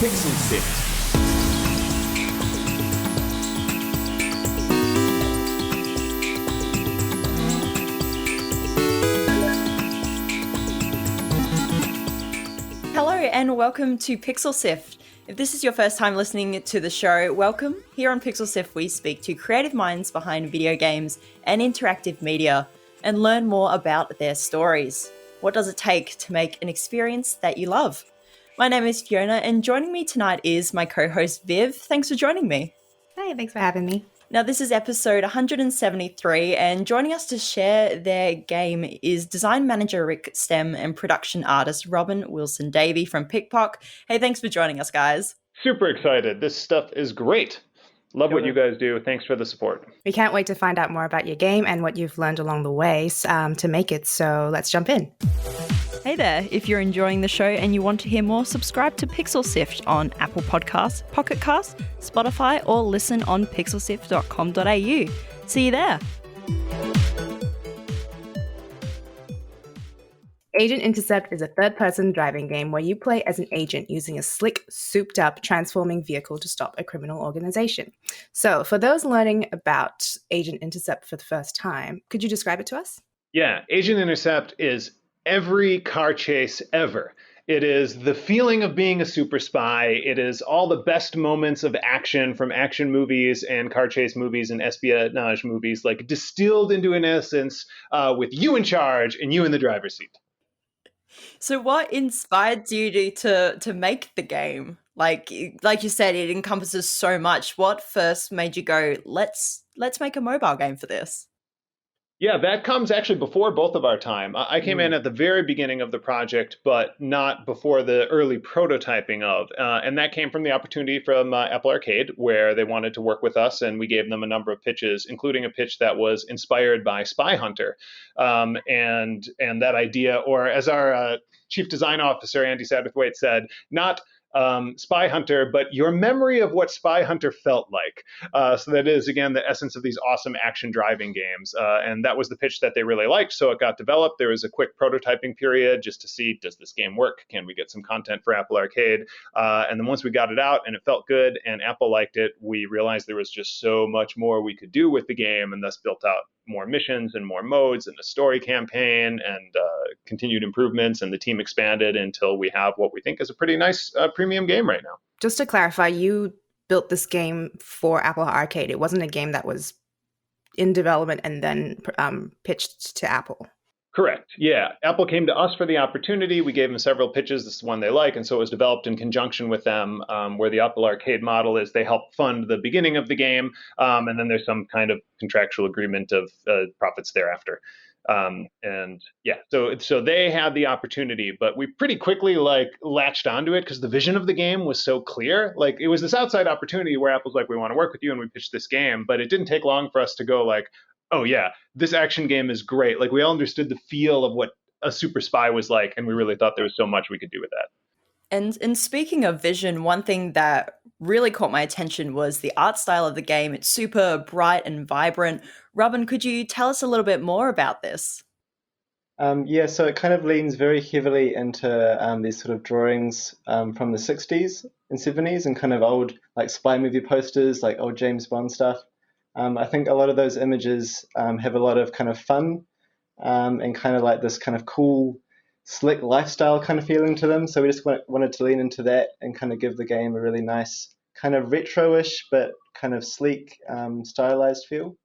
Pixel Sift. Hello and welcome to Pixel Sift. If this is your first time listening to the show, welcome. Here on Pixel Sift, we speak to creative minds behind video games and interactive media and learn more about their stories. What does it take to make an experience that you love? My name is Fiona, and joining me tonight is my co-host Viv. Thanks for joining me. Hey, thanks for having me. Now, this is episode 173, and joining us to share their game is design manager Stemm and production artist Robin Wilson-Davey from PikPok. Hey, thanks for joining us, guys. Super excited. This stuff is great. Love what you guys do. Thanks for the support. We can't wait to find out more about your game and what you've learned along the way to make it. So let's jump in. Hey there, if you're enjoying the show and you want to hear more, subscribe to Pixel Sift on Apple Podcasts, Pocket Casts, Spotify, or listen on pixelsift.com.au. See you there. Agent Intercept is a third-person driving game where you play as an agent using a slick, souped-up, transforming vehicle to stop a criminal organization. So, for those learning about Agent Intercept for the first time, could you describe it to us? Yeah, Agent Intercept is every car chase ever. It is the feeling of being a super spy. It is all the best moments of action from action movies and car chase movies and espionage movies, like distilled into an essence with you in charge and you in the driver's seat. So what inspired you to make the game? Like you said, it encompasses so much. What first made you go, let's make a mobile game for this? Yeah, that comes actually before both of our time. I came in at the very beginning of the project, but not before the early prototyping of. And that came from the opportunity from Apple Arcade, where they wanted to work with us, and we gave them a number of pitches, including a pitch that was inspired by Spy Hunter. And that idea, or as our chief design officer, Andy Satterthwaite, said, not Spy Hunter, but your memory of what Spy Hunter felt like. So that is, again, the essence of these awesome action driving games. And that was the pitch that they really liked. So it got developed. There was a quick prototyping period just to see, does this game work? Can we get some content for Apple Arcade? And then once we got it out and it felt good and Apple liked it, we realized there was just so much more we could do with the game, and thus built out more missions and more modes and a story campaign and continued improvements, and the team expanded until we have what we think is a pretty nice premium game right now. Just to clarify, you built this game for Apple Arcade. It wasn't a game that was in development and then pitched to Apple. Correct. Yeah. Apple came to us for the opportunity. We gave them several pitches. This is one they like. And so it was developed in conjunction with them, where the Apple Arcade model is they help fund the beginning of the game. And then there's some kind of contractual agreement of profits thereafter. And yeah, so they had the opportunity, but we pretty quickly latched onto it because the vision of the game was so clear. Like, it was this outside opportunity where Apple's like, we want to work with you, and we pitched this game, but it didn't take long for us to go like, oh yeah, this action game is great. Like, we all understood the feel of what a super spy was like, and we really thought there was so much we could do with that. And speaking of vision, one thing that really caught my attention was the art style of the game. It's super bright and vibrant. Robin, could you tell us a little bit more about this? So it kind of leans very heavily into these sort of drawings from the 60s and 70s and kind of old like spy movie posters, like old James Bond stuff. I think a lot of those images have a lot of kind of fun and kind of like this kind of cool, slick lifestyle kind of feeling to them. So we just wanted to lean into that and kind of give the game a really nice kind of retro-ish but kind of sleek, stylized feel.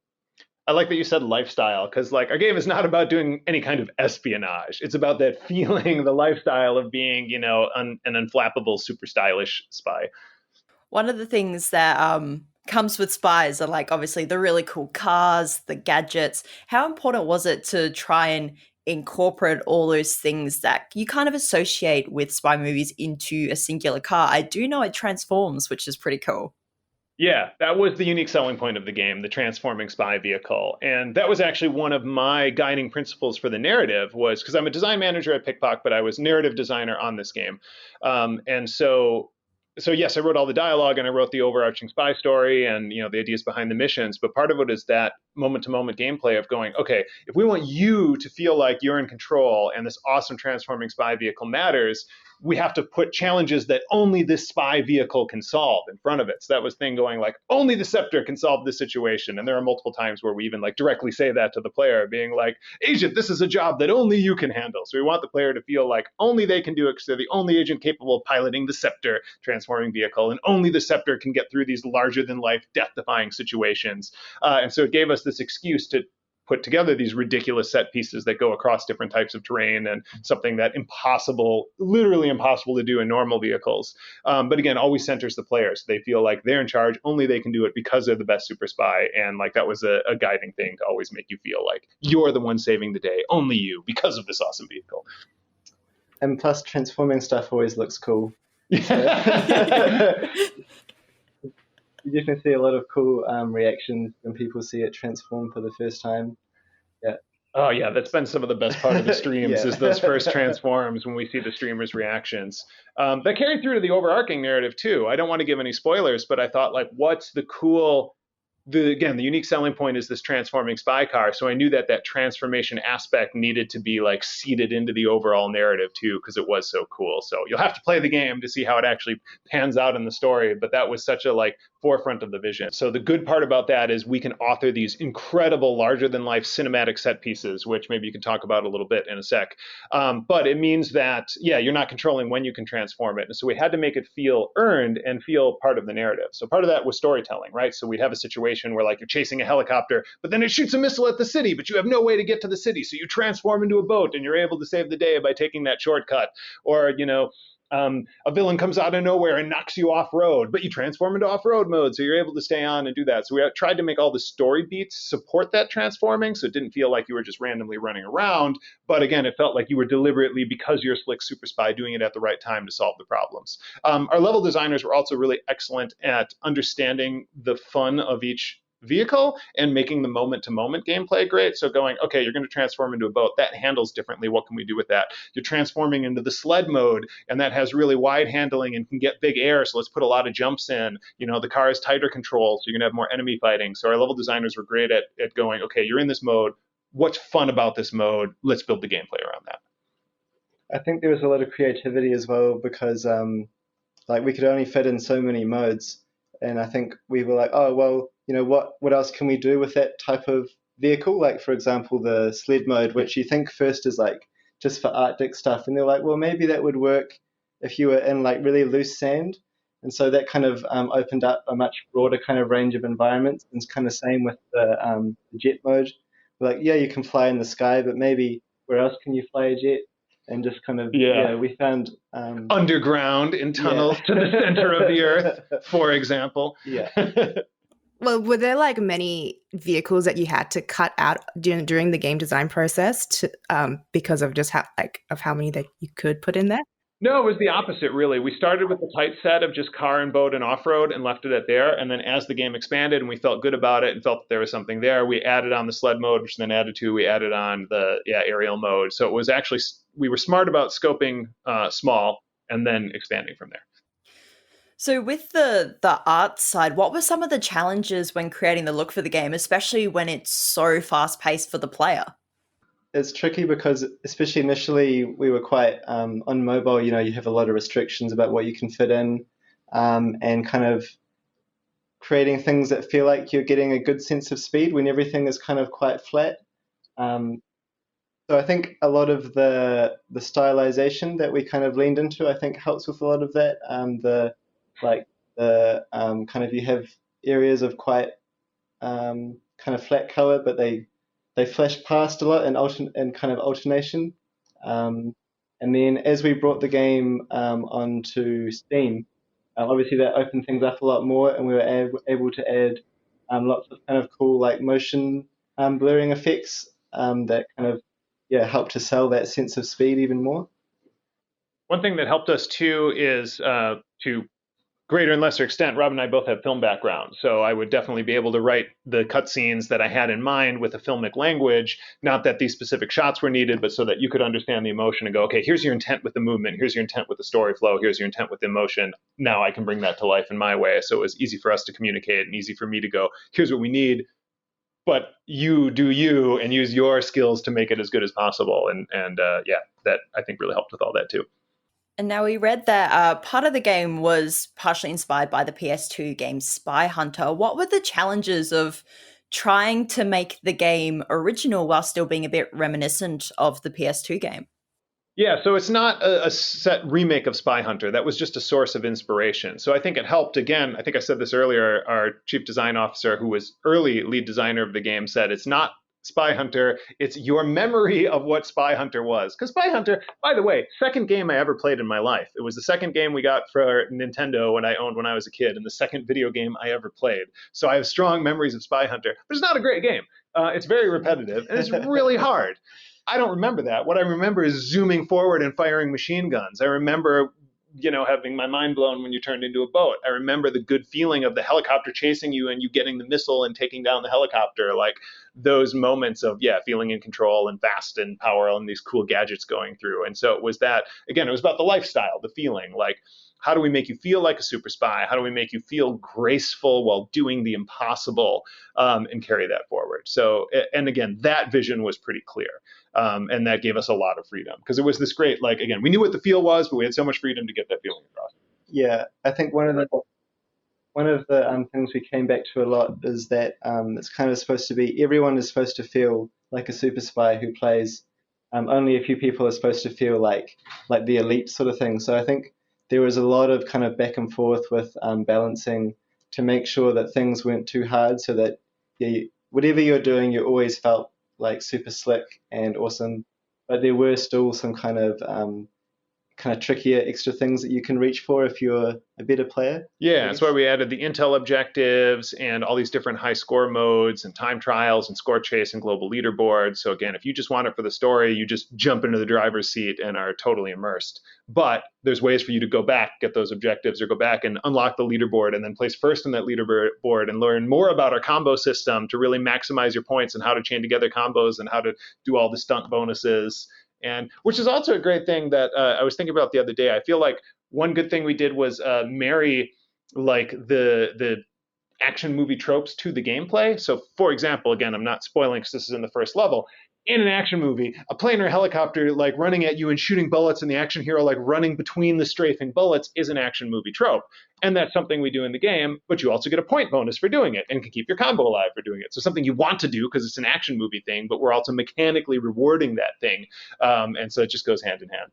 I like that you said lifestyle, because like our game is not about doing any kind of espionage. It's about that feeling, the lifestyle of being, an unflappable, super stylish spy. One of the things that comes with spies are like obviously the really cool cars, the gadgets. How important was it to try and incorporate all those things that you kind of associate with spy movies into a singular car? I do know it transforms, which is pretty cool. Yeah, that was the unique selling point of the game, the transforming spy vehicle. And that was actually one of my guiding principles for the narrative, was because I'm a design manager at PikPok, but I was narrative designer on this game. And so yes, I wrote all the dialogue and I wrote the overarching spy story and, the ideas behind the missions. But part of it is that moment to moment gameplay of going, okay, if we want you to feel like you're in control and this awesome transforming spy vehicle matters, we have to put challenges that only this spy vehicle can solve in front of it. So that was thing going like, only the scepter can solve this situation. And there are multiple times where we even like directly say that to the player, being like, agent, this is a job that only you can handle. So we want the player to feel like only they can do it because they're the only agent capable of piloting the scepter transforming vehicle, and only the scepter can get through these larger than life death-defying situations. And so it gave us this excuse to put together these ridiculous set pieces that go across different types of terrain, and something that literally impossible to do in normal vehicles. But again, always centers the players. They feel like they're in charge, only they can do it because they're the best super spy. And like that was a guiding thing to always make you feel like you're the one saving the day, only you, because of this awesome vehicle. And plus, transforming stuff always looks cool. You definitely see a lot of cool reactions when people see it transform for the first time. Yeah. Oh yeah, that's been some of the best part of the streams is those first transforms when we see the streamers' reactions. That carried through to the overarching narrative too. I don't want to give any spoilers, but I thought like, what's the cool? The unique selling point is this transforming spy car. So I knew that transformation aspect needed to be like seeded into the overall narrative too, because it was so cool. So you'll have to play the game to see how it actually pans out in the story. But that was such a like forefront of the vision. So the good part about that is we can author these incredible larger than life cinematic set pieces, which maybe you can talk about a little bit in a sec. But it means that, you're not controlling when you can transform it. And so we had to make it feel earned and feel part of the narrative. So part of that was storytelling, right? So we'd have a situation where like you're chasing a helicopter, but then it shoots a missile at the city, but you have no way to get to the city. So you transform into a boat and you're able to save the day by taking that shortcut. Or, a villain comes out of nowhere and knocks you off-road, but you transform into off-road mode, so you're able to stay on and do that. So we tried to make all the story beats support that transforming, so it didn't feel like you were just randomly running around. But again, it felt like you were deliberately, because you're a slick super spy, doing it at the right time to solve the problems. Our level designers were also really excellent at understanding the fun of each vehicle and making the moment-to-moment gameplay great. So going, okay, you're going to transform into a boat. That handles differently. What can we do with that? You're transforming into the sled mode, and that has really wide handling and can get big air, so let's put a lot of jumps in. The car has tighter control, so you're going to have more enemy fighting. So our level designers were great at going, okay, you're in this mode. What's fun about this mode? Let's build the gameplay around that. I think there was a lot of creativity as well because we could only fit in so many modes. And I think we were like, oh, well, what else can we do with that type of vehicle? Like, for example, the sled mode, which you think first is like just for Arctic stuff. And they're like, well, maybe that would work if you were in like really loose sand. And so that kind of opened up a much broader kind of range of environments. And it's kind of same with the jet mode. We're like, you can fly in the sky, but maybe where else can you fly a jet? And just kind of, we found... underground in tunnels to the center of the earth, for example. Yeah. Well, were there like many vehicles that you had to cut out during the game design process because of just how many that you could put in there? No, it was the opposite, really. We started with a tight set of just car and boat and off-road and left it at there. And then as the game expanded and we felt good about it and felt that there was something there, we added on the sled mode, which then we added on the aerial mode. So it was actually, we were smart about scoping small and then expanding from there. So with the art side, what were some of the challenges when creating the look for the game, especially when it's so fast-paced for the player? It's tricky because, especially initially, we were quite on mobile. You have a lot of restrictions about what you can fit in, and kind of creating things that feel like you're getting a good sense of speed when everything is kind of quite flat. So I think a lot of the stylization that we kind of leaned into, I think, helps with a lot of that. Kind of, you have areas of quite kind of flat color, but they flash past a lot and kind of alternation. And then as we brought the game onto Steam, obviously that opened things up a lot more, and we were able to add lots of kind of cool like motion blurring effects that kind of helped to sell that sense of speed even more. One thing that helped us too is to greater and lesser extent, Rob and I both have film backgrounds, so I would definitely be able to write the cutscenes that I had in mind with a filmic language, not that these specific shots were needed, but so that you could understand the emotion and go, okay, here's your intent with the movement, here's your intent with the story flow, here's your intent with the emotion. Now I can bring that to life in my way. So it was easy for us to communicate and easy for me to go, here's what we need, but you do you and use your skills to make it as good as possible. And that I think really helped with all that too. And now we read that part of the game was partially inspired by the PS2 game Spy Hunter. What were the challenges of trying to make the game original while still being a bit reminiscent of the PS2 game? Yeah, so it's not a set remake of Spy Hunter. That was just a source of inspiration. So I think it helped. Again, I think I said this earlier, our chief design officer, who was early lead designer of the game, said it's not Spy Hunter, it's your memory of what Spy Hunter was. Because Spy Hunter, by the way, second game I ever played in my life. It was the second game we got for Nintendo when I owned when I was a kid, and the second video game I ever played. So I have strong memories of Spy Hunter, but it's not a great game. It's very repetitive, and it's really hard. I don't remember that. What I remember is zooming forward and firing machine guns. I remember, having my mind blown when you turned into a boat. I remember the good feeling of the helicopter chasing you and you getting the missile and taking down the helicopter. Like those moments of, feeling in control and fast and power and these cool gadgets going through. And so it was that, again, it was about the lifestyle, the feeling. Like, how do we make you feel like a super spy? How do we make you feel graceful while doing the impossible, and carry that forward? So, and again, that vision was pretty clear. And that gave us a lot of freedom because it was this great, like, again, we knew what the feel was, but we had so much freedom to get that feeling across. Yeah, I think one of the things we came back to a lot is that it's kind of supposed to be everyone is supposed to feel like a super spy who plays. Only a few people are supposed to feel like the elite sort of thing. So I think there was a lot of kind of back and forth with balancing to make sure that things weren't too hard, so that whatever you're doing, you always felt like super slick and awesome, but there were still some kind of trickier extra things that you can reach for if you're a better player. Yeah, that's why we added the intel objectives and all these different high score modes and time trials and score chase and global leaderboards. So again, if you just want it for the story, you just jump into the driver's seat and are totally immersed. But there's ways for you to go back, get those objectives, or go back and unlock the leaderboard and then place first in that leaderboard and learn more about our combo system to really maximize your points and how to chain together combos and how to do all the stunt bonuses. And which is also a great thing that I was thinking about the other day. I feel like one good thing we did was marry like the action movie tropes to the gameplay. So, for example, again, I'm not spoiling because this is in the first level. In an action movie, a plane or a helicopter like running at you and shooting bullets, and the action hero like running between the strafing bullets is an action movie trope. And that's something we do in the game, but you also get a point bonus for doing it and can keep your combo alive for doing it. So something you want to do because it's an action movie thing, but we're also mechanically rewarding that thing. And so it just goes hand in hand.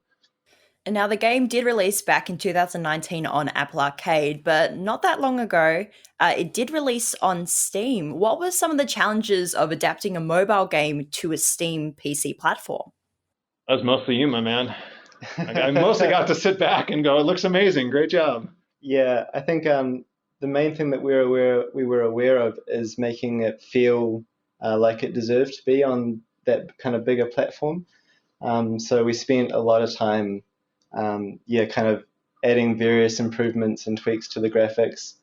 And now the game did release back in 2019 on Apple Arcade, but not that long ago, it did release on Steam. What were some of the challenges of adapting a mobile game to a Steam PC platform? That was mostly you, my man. I mostly got to sit back and go, it looks amazing. Great job. Yeah, I think the main thing that we were aware of is making it feel like it deserved to be on that kind of bigger platform. So we spent a lot of time kind of adding various improvements and tweaks to the graphics,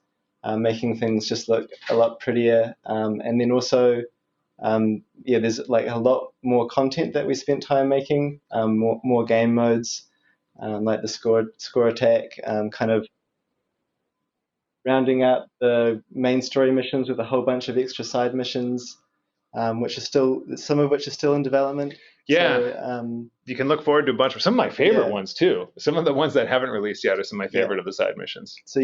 making things just look a lot prettier. And then also, there's like a lot more content that we spent time making, more game modes, like the score attack, kind of rounding out the main story missions with a whole bunch of extra side missions, some of which are still in development. Yeah, so, you can look forward to a bunch of some of my favorite ones too. Some of the ones that haven't released yet are some of my favorite of the side missions. So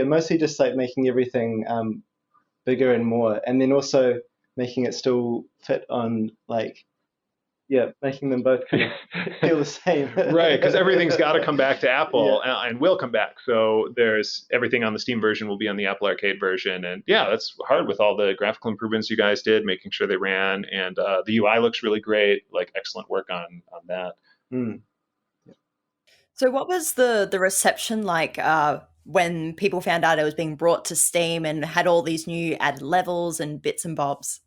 mostly just like making everything bigger and more, and then also making it still fit on making them both kind of feel the same. Right, because everything's got to come back to Apple and will come back. So there's everything on the Steam version will be on the Apple Arcade version. And that's hard with all the graphical improvements you guys did, making sure they ran. And the UI looks really great, like excellent work on that. Mm. So what was the reception like when people found out it was being brought to Steam and had all these new added levels and bits and bobs?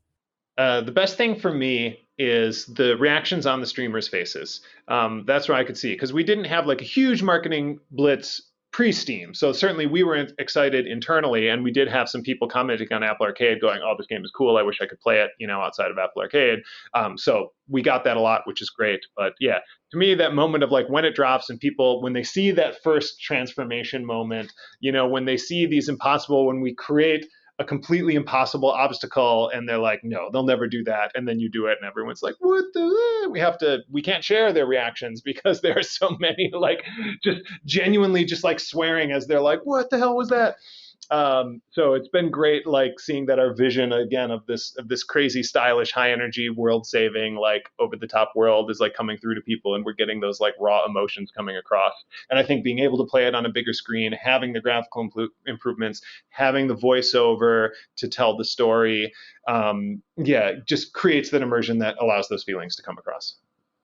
The best thing for me is the reactions on the streamers' faces. That's where I could see, because we didn't have like a huge marketing blitz pre-Steam. So certainly we were excited internally, and we did have some people commenting on Apple Arcade going, oh, this game is cool. I wish I could play it, outside of Apple Arcade. So we got that a lot, which is great. But yeah, to me, that moment of like when it drops and people, when they see that first transformation moment, when they see these impossible, when we create a completely impossible obstacle, and they're like, no, they'll never do that. And then you do it, and everyone's like, what the? We can't share their reactions because there are so many like just genuinely just like swearing as they're like, what the hell was that? So it's been great, like seeing that our vision again of this crazy, stylish, high energy, world saving, like over the top world is like coming through to people, and we're getting those like raw emotions coming across. And I think being able to play it on a bigger screen, having the graphical improvements, having the voiceover to tell the story, just creates that immersion that allows those feelings to come across.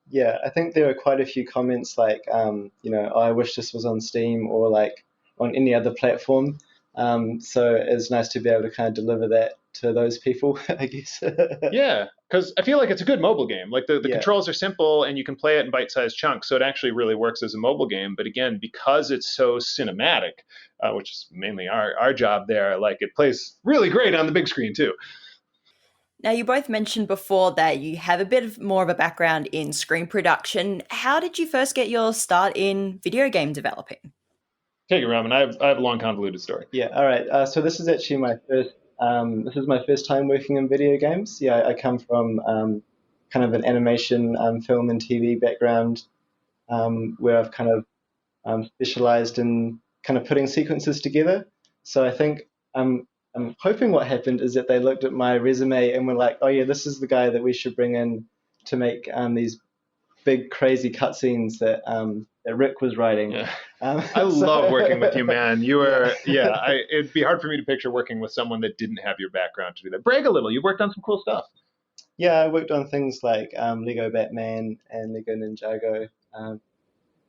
Yeah, I think there were quite a few comments like, I wish this was on Steam or like on any other platform. So it's nice to be able to kind of deliver that to those people, I guess. Yeah, because I feel like it's a good mobile game. Like the controls are simple and you can play it in bite-sized chunks, so it actually really works as a mobile game. But again, because it's so cinematic, which is mainly our job there, like it plays really great on the big screen too. Now, you both mentioned before that you have a bit more of a background in screen production. How did you first get your start in video game developing? Take it, Robin. I have a long, convoluted story. Yeah, all right. So this is actually my first time working in video games. Yeah, I come from kind of an animation, film and TV background, where I've kind of specialized in kind of putting sequences together. So I think I'm hoping what happened is that they looked at my resume and were like, oh yeah, this is the guy that we should bring in to make these big crazy cutscenes that Rick was writing. Yeah. I love working with you, man. You are, it'd be hard for me to picture working with someone that didn't have your background to do that. Brag a little. You've worked on some cool stuff. Yeah, I worked on things like Lego Batman and Lego Ninjago,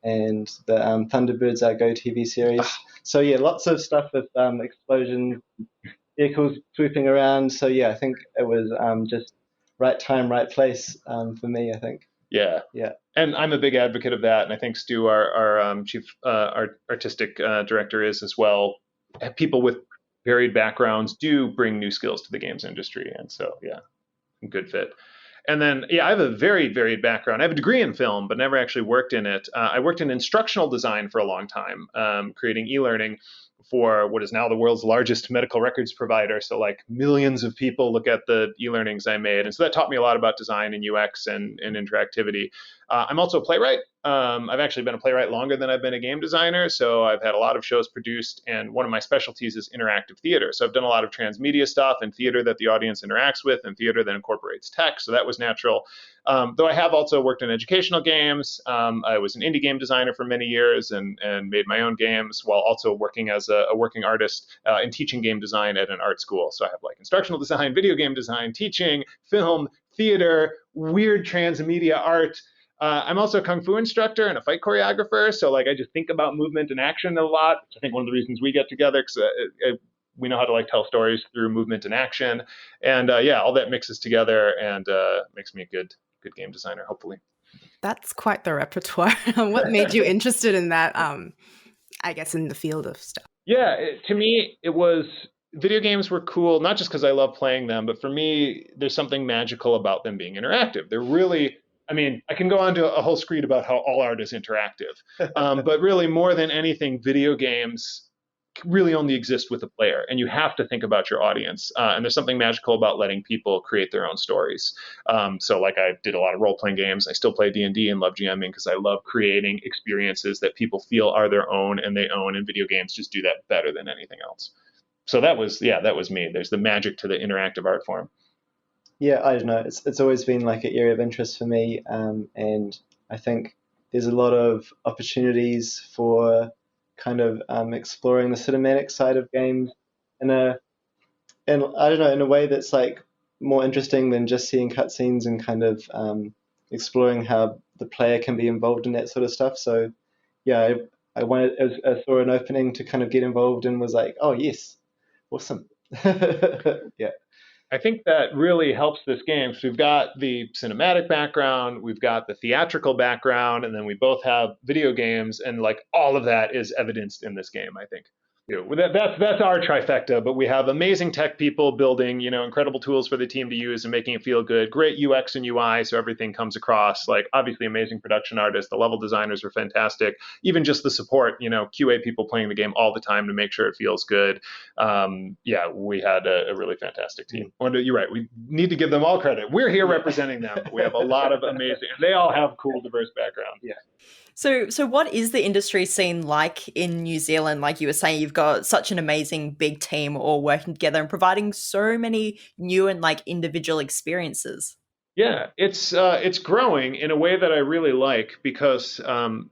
and the Thunderbirds Are Go TV series. So yeah, lots of stuff with explosions, vehicles swooping around. So yeah, I think it was just right time, right place for me, I think. Yeah. And I'm a big advocate of that, and I think Stu, our chief artistic director, is as well. People with varied backgrounds do bring new skills to the games industry, and so good fit. And then I have a very varied background. I have a degree in film, but never actually worked in it. I worked in instructional design for a long time, creating e-learning for what is now the world's largest medical records provider. So like millions of people look at the e-learnings I made. And so that taught me a lot about design and UX and interactivity. I'm also a playwright. I've actually been a playwright longer than I've been a game designer. So I've had a lot of shows produced. And one of my specialties is interactive theater. So I've done a lot of transmedia stuff and theater that the audience interacts with and theater that incorporates text. So that was natural. Though I have also worked in educational games. I was an indie game designer for many years and made my own games while also working as a working artist and teaching game design at an art school. So I have like instructional design, video game design, teaching, film, theater, weird transmedia art. I'm also a kung fu instructor and a fight choreographer. So like I just think about movement and action a lot. I think one of the reasons we get together, because we know how to like tell stories through movement and action. And all that mixes together and makes me a good game designer, hopefully. That's quite the repertoire. What made you interested in that, I guess, in the field of stuff? Yeah, to me, it was video games were cool, not just because I love playing them, but for me, there's something magical about them being interactive. They're really, I can go on to a whole screed about how all art is interactive, but really more than anything, video games really only exist with a player, and you have to think about your audience. And there's something magical about letting people create their own stories. So like I did a lot of role-playing games. I still play D&D and love GMing because I love creating experiences that people feel are their own and they own, and video games just do that better than anything else. So that was me. There's the magic to the interactive art form. Yeah, I don't know. It's always been like an area of interest for me, and I think there's a lot of opportunities for kind of exploring the cinematic side of games in a way that's like more interesting than just seeing cutscenes, and kind of exploring how the player can be involved in that sort of stuff. So yeah, I saw an opening to kind of get involved and was like, oh yes, awesome. Yeah. I think that really helps this game. So we've got the cinematic background, we've got the theatrical background, and then we both have video games, and like all of that is evidenced in this game, I think. Well, that's our trifecta, but we have amazing tech people building, incredible tools for the team to use and making it feel good. Great UX and UI, so everything comes across. Like obviously amazing production artists. The level designers are fantastic. Even just the support, QA people playing the game all the time to make sure it feels good. Yeah, we had a really fantastic team. You're right. We need to give them all credit. We're here representing them. But we have a lot of amazing. They all have cool, diverse backgrounds. Yeah. So what is the industry scene like in New Zealand? Like you were saying, you've got such an amazing big team all working together and providing so many new and like individual experiences. Yeah, it's growing in a way that I really like because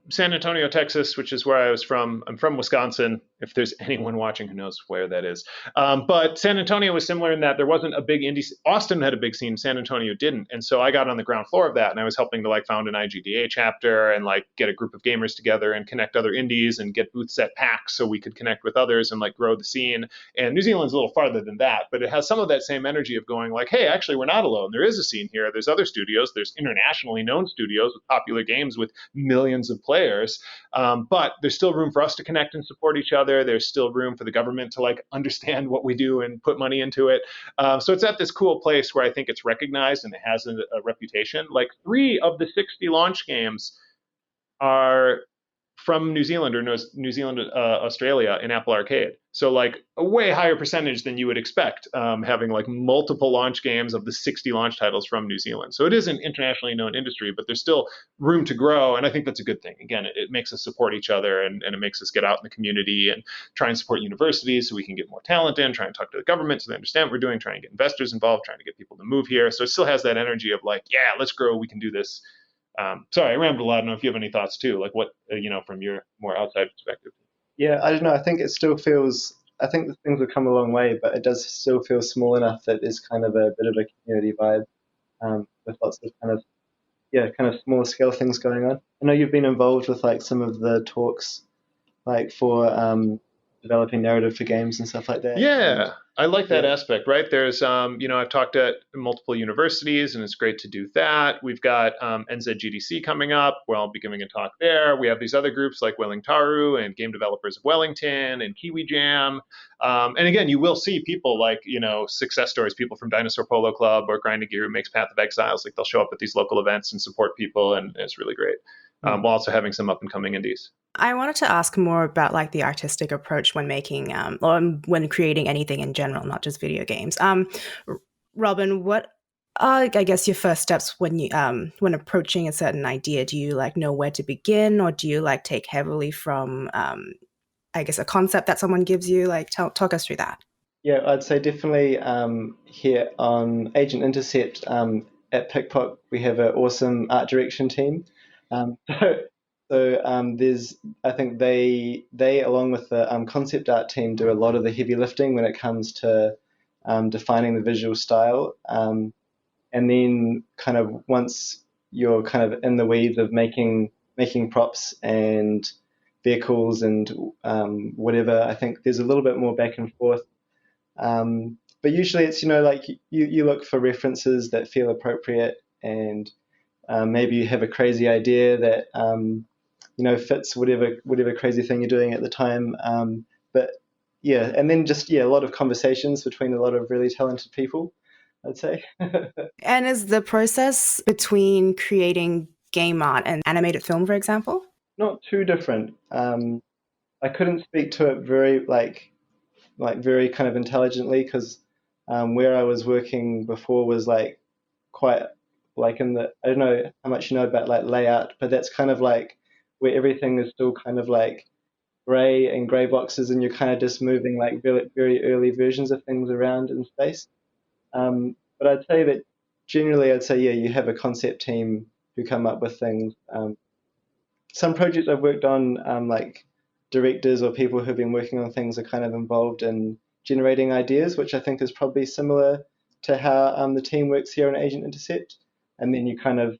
San Antonio, Texas, which is where I was from. I'm from Wisconsin. If there's anyone watching who knows where that is, but San Antonio was similar in that there wasn't a big indie. Austin had a big scene, San Antonio didn't, and so I got on the ground floor of that, and I was helping to like found an IGDA chapter and like get a group of gamers together and connect other indies and get booths at PAX so we could connect with others and like grow the scene. And New Zealand's a little farther than that, but it has some of that same energy of going like, hey, actually, we're not alone. There is a scene here. There's other studios. There's internationally known studios with popular games with millions of players. But there's still room for us to connect and support each other. There's still room for the government to like understand what we do and put money into it. So it's at this cool place where I think it's recognized and it has a reputation. Like 3 of the 60 launch games are from New Zealand or New Zealand, Australia in Apple Arcade. So like a way higher percentage than you would expect, having like multiple launch games of the 60 launch titles from New Zealand. So it is an internationally known industry, but there's still room to grow. And I think that's a good thing. Again, it makes us support each other and it makes us get out in the community and try and support universities so we can get more talent in, try and talk to the government so they understand what we're doing, trying to get investors involved, trying to get people to move here. So it still has that energy of like, yeah, let's grow. We can do this. Sorry, I rambled a lot. I don't know if you have any thoughts too, like what, from your more outside perspective. Yeah, I don't know. I think it still feels. I think the things have come a long way, but it does still feel small enough that there's kind of a bit of a community vibe with lots of kind of smaller scale things going on. I know you've been involved with like some of the talks, like for developing narrative for games and stuff like that. Yeah, I like that aspect, right? There's, I've talked at multiple universities and it's great to do that. We've got NZGDC coming up where I'll be giving a talk there. We have these other groups like Wellingtaru and Game Developers of Wellington and Kiwi Jam. And again, you will see people like, success stories, people from Dinosaur Polo Club or Grinding Gear who makes Path of Exiles. Like they'll show up at these local events and support people and it's really great. While also having some up and coming indies. I wanted to ask more about like the artistic approach when making or when creating anything in general, not just video games. Robin, what are, I guess, your first steps when you when approaching a certain idea? Do you like know where to begin, or do you like take heavily from I guess a concept that someone gives you? Like talk us through that. Yeah, I'd say definitely here on Agent Intercept at PikPok, we have an awesome art direction team. So there's, I think they along with the concept art team do a lot of the heavy lifting when it comes to defining the visual style. And then kind of once you're kind of in the weeds of making props and vehicles and whatever, I think there's a little bit more back and forth. But usually it's, like you look for references that feel appropriate and maybe you have a crazy idea that fits whatever crazy thing you're doing at the time. But yeah, and then just a lot of conversations between a lot of really talented people, I'd say. And is the process between creating game art and animated film, for example? Not too different. I couldn't speak to it very very kind of intelligently because where I was working before was like quite like in the, I don't know how much you know about like layout, but that's kind of like where everything is still kind of like gray boxes and you're kind of just moving like very, very early versions of things around in space. But I'd say that generally you have a concept team who come up with things. Some projects I've worked on, like directors or people who've been working on things are kind of involved in generating ideas, which I think is probably similar to how the team works here on Agent Intercept. And then you kind of,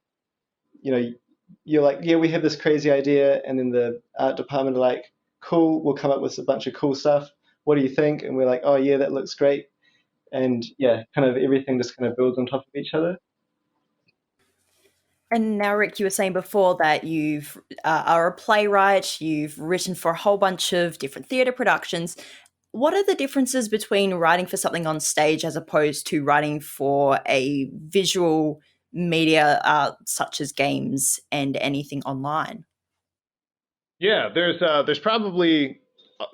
you're like, yeah, we have this crazy idea. And then the art department are like, cool, we'll come up with a bunch of cool stuff. What do you think? And we're like, oh yeah, that looks great. And yeah, kind of everything just kind of builds on top of each other. And now, Rick, you were saying before that you've are a playwright. You've written for a whole bunch of different theatre productions. What are the differences between writing for something on stage as opposed to writing for a visual media such as games and anything online? Yeah, there's probably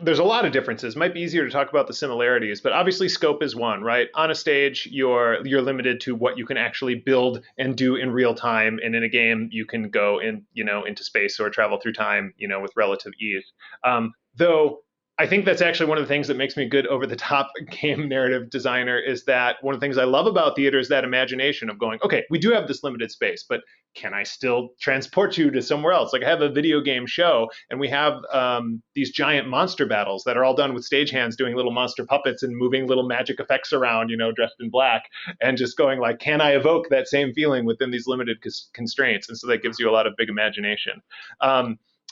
there's a lot of differences. Might be easier to talk about the similarities, but obviously scope is one, right? On a stage, you're limited to what you can actually build and do in real time, and in a game, you can go into space or travel through time, with relative ease. Though I think that's actually one of the things that makes me a good over the top game narrative designer is that one of the things I love about theater is that imagination of going, okay, we do have this limited space, but can I still transport you to somewhere else? Like I have a video game show and we have these giant monster battles that are all done with stagehands doing little monster puppets and moving little magic effects around, dressed in black, and just going like, can I evoke that same feeling within these limited constraints? And so that gives you a lot of big imagination.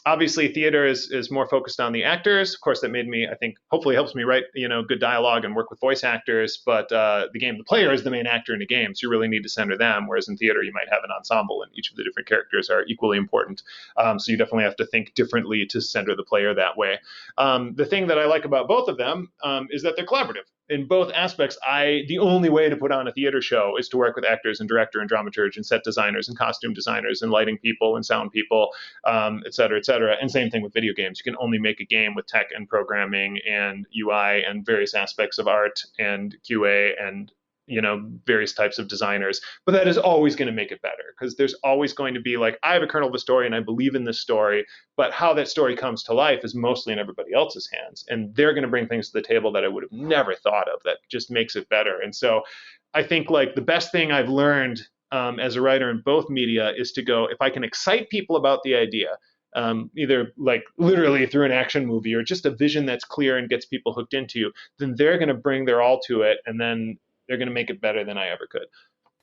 Obviously, theater is more focused on the actors. Of course, that made me, I think, hopefully helps me write, good dialogue and work with voice actors. But the player is the main actor in a game, so you really need to center them. Whereas in theater, you might have an ensemble, and each of the different characters are equally important. So you definitely have to think differently to center the player that way. The thing that I like about both of them is that they're collaborative. In both aspects, the only way to put on a theater show is to work with actors and director and dramaturge and set designers and costume designers and lighting people and sound people, et cetera, et cetera. And same thing with video games. You can only make a game with tech and programming and UI and various aspects of art and QA and various types of designers, but that is always going to make it better because there's always going to be like, I have a kernel of a story and I believe in this story, but how that story comes to life is mostly in everybody else's hands. And they're going to bring things to the table that I would have never thought of that just makes it better. And so I think like the best thing I've learned as a writer in both media is to go, if I can excite people about the idea, either like literally through an action movie or just a vision that's clear and gets people hooked into you, then they're going to bring their all to it. And then they're going to make it better than I ever could.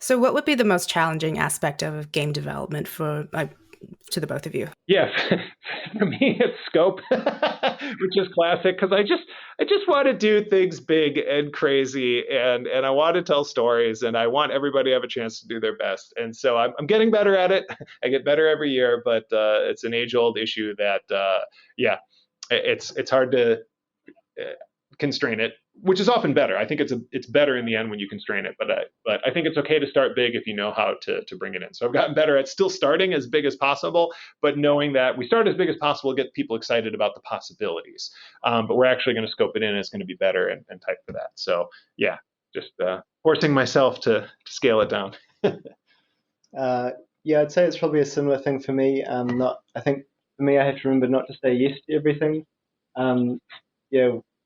So what would be the most challenging aspect of game development to the both of you? Yes, for me it's scope, which is classic because I just want to do things big and crazy and I want to tell stories and I want everybody to have a chance to do their best. And so I'm getting better at it. I get better every year, but it's an age-old issue that it's hard to constrain it, which is often better. I think it's better in the end when you constrain it, but I think it's okay to start big if you know how to bring it in. So I've gotten better at still starting as big as possible, but knowing that we start as big as possible, get people excited about the possibilities. But we're actually going to scope it in. It's going to be better and type for that. So yeah, just forcing myself to scale it down. Yeah, I'd say it's probably a similar thing for me. I think for me, I have to remember not to say yes to everything.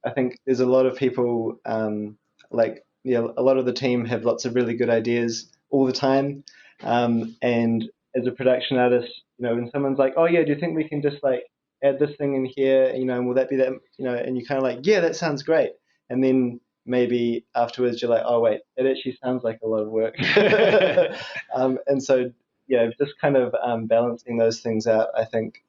I think there's a lot of people, a lot of the team have lots of really good ideas all the time. And as a production artist, when someone's like, oh yeah, do you think we can just like add this thing in here, and will that be that, and you kind of like, yeah, that sounds great. And then maybe afterwards you're like, oh wait, it actually sounds like a lot of work. And so, just kind of balancing those things out, I think,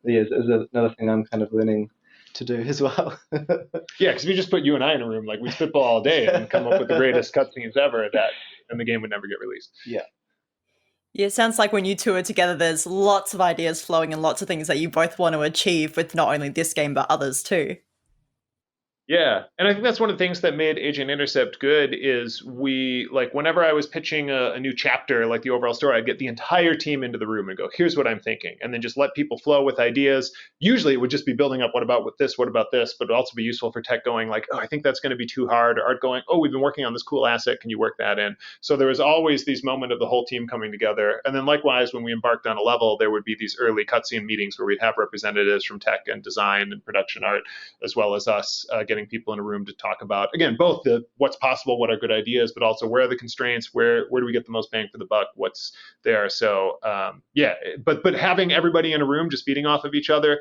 is another thing I'm kind of learning to do as well. Yeah, because if you just put you and I in a room, like we spitball all day and come up with the greatest cutscenes ever, and the game would never get released. Yeah. Yeah, it sounds like when you two are together, there's lots of ideas flowing and lots of things that you both want to achieve with not only this game, but others too. Yeah, and I think that's one of the things that made Agent Intercept good is whenever I was pitching a new chapter, like the overall story, I'd get the entire team into the room and go, here's what I'm thinking, and then just let people flow with ideas. Usually it would just be building up, what about this, but it would also be useful for tech going like, oh, I think that's going to be too hard, or art going, oh, we've been working on this cool asset, can you work that in? So there was always these moments of the whole team coming together, and then likewise, when we embarked on a level, there would be these early cutscene meetings where we'd have representatives from tech and design and production art, as well as us getting people in a room to talk about, again, both the what's possible, what are good ideas, but also where are the constraints, where do we get the most bang for the buck, what's there. So but having everybody in a room just feeding off of each other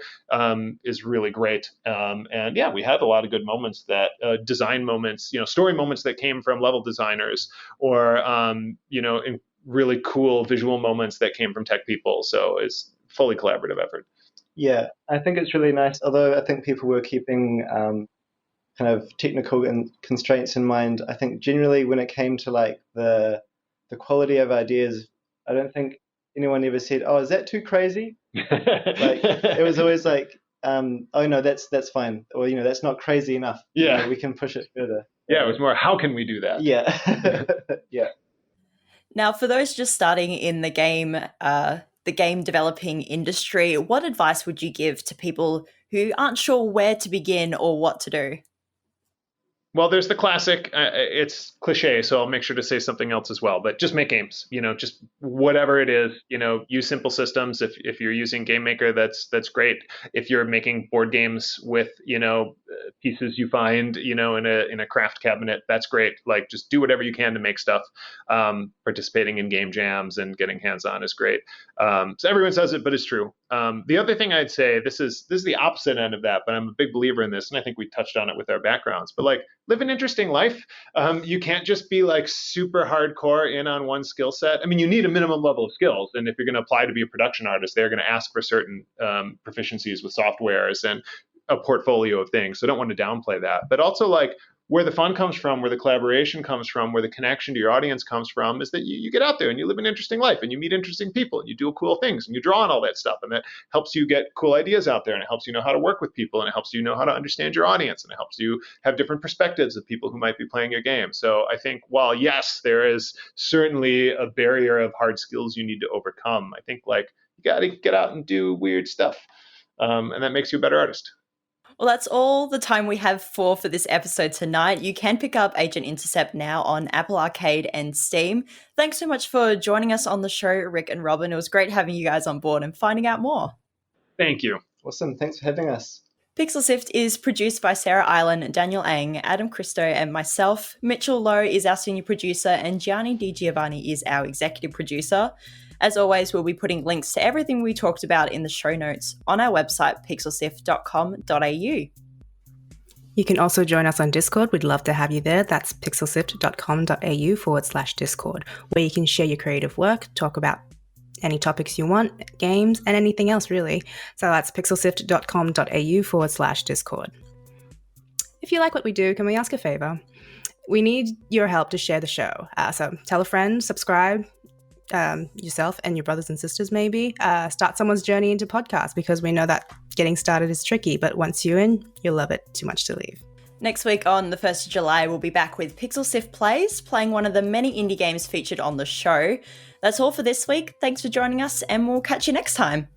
is really great. And yeah, we had a lot of good moments that design moments, story moments that came from level designers, or in really cool visual moments that came from tech people. So it's fully collaborative effort. Yeah, I think it's really nice. Although I think people were keeping kind of technical and constraints in mind, I think generally when it came to like the quality of ideas, I don't think anyone ever said, "Oh, is that too crazy?" Like it was always like, "Oh no, that's fine," or "That's not crazy enough. Yeah, we can push it further." Yeah, it was more, how can we do that? Yeah, yeah. Now, for those just starting in the game developing industry, what advice would you give to people who aren't sure where to begin or what to do? Well, there's the classic, it's cliche, so I'll make sure to say something else as well, but just make games, just whatever it is, use simple systems. If you're using Game Maker, that's great. If you're making board games with, pieces you find, in a craft cabinet, that's great. Like, just do whatever you can to make stuff. Participating in game jams and getting hands-on is great. So everyone says it, but it's true. The other thing I'd say, this is the opposite end of that, but I'm a big believer in this, and I think we touched on it with our backgrounds, but like, live an interesting life. You can't just be like super hardcore in on one skill set. I mean, you need a minimum level of skills. And if you're going to apply to be a production artist, they're going to ask for certain proficiencies with softwares and a portfolio of things. So I don't want to downplay that. But also, like, where the fun comes from, where the collaboration comes from, where the connection to your audience comes from is that you get out there and you live an interesting life and you meet interesting people and you do cool things and you draw on all that stuff. And that helps you get cool ideas out there, and it helps you know how to work with people, and it helps you know how to understand your audience, and it helps you have different perspectives of people who might be playing your game. So I think while, yes, there is certainly a barrier of hard skills you need to overcome, I think like you got to get out and do weird stuff. And that makes you a better artist. Well, that's all the time we have for this episode tonight. You can pick up Agent Intercept now on Apple Arcade and Steam. Thanks so much for joining us on the show, Rick and Robin. It was great having you guys on board and finding out more. Thank you. Awesome. Thanks for having us. Pixel Sift is produced by Sarah Island, Daniel Ang, Adam Christou, and myself. Mitchell Lowe is our senior producer, and Gianni Di Giovanni is our executive producer. As always, we'll be putting links to everything we talked about in the show notes on our website, pixelsift.com.au. You can also join us on Discord. We'd love to have you there. That's pixelsift.com.au/Discord, where you can share your creative work, talk about any topics you want, games, and anything else, really. So that's pixelsift.com.au/Discord. If you like what we do, can we ask a favor? We need your help to share the show. So tell a friend, subscribe, yourself and your brothers and sisters maybe. Start someone's journey into podcasts, because we know that getting started is tricky, but once you're in, you'll love it too much to leave. Next week on the 1st of July, we'll be back with Pixel Sift Plays, playing one of the many indie games featured on the show. That's all for this week. Thanks for joining us, and we'll catch you next time.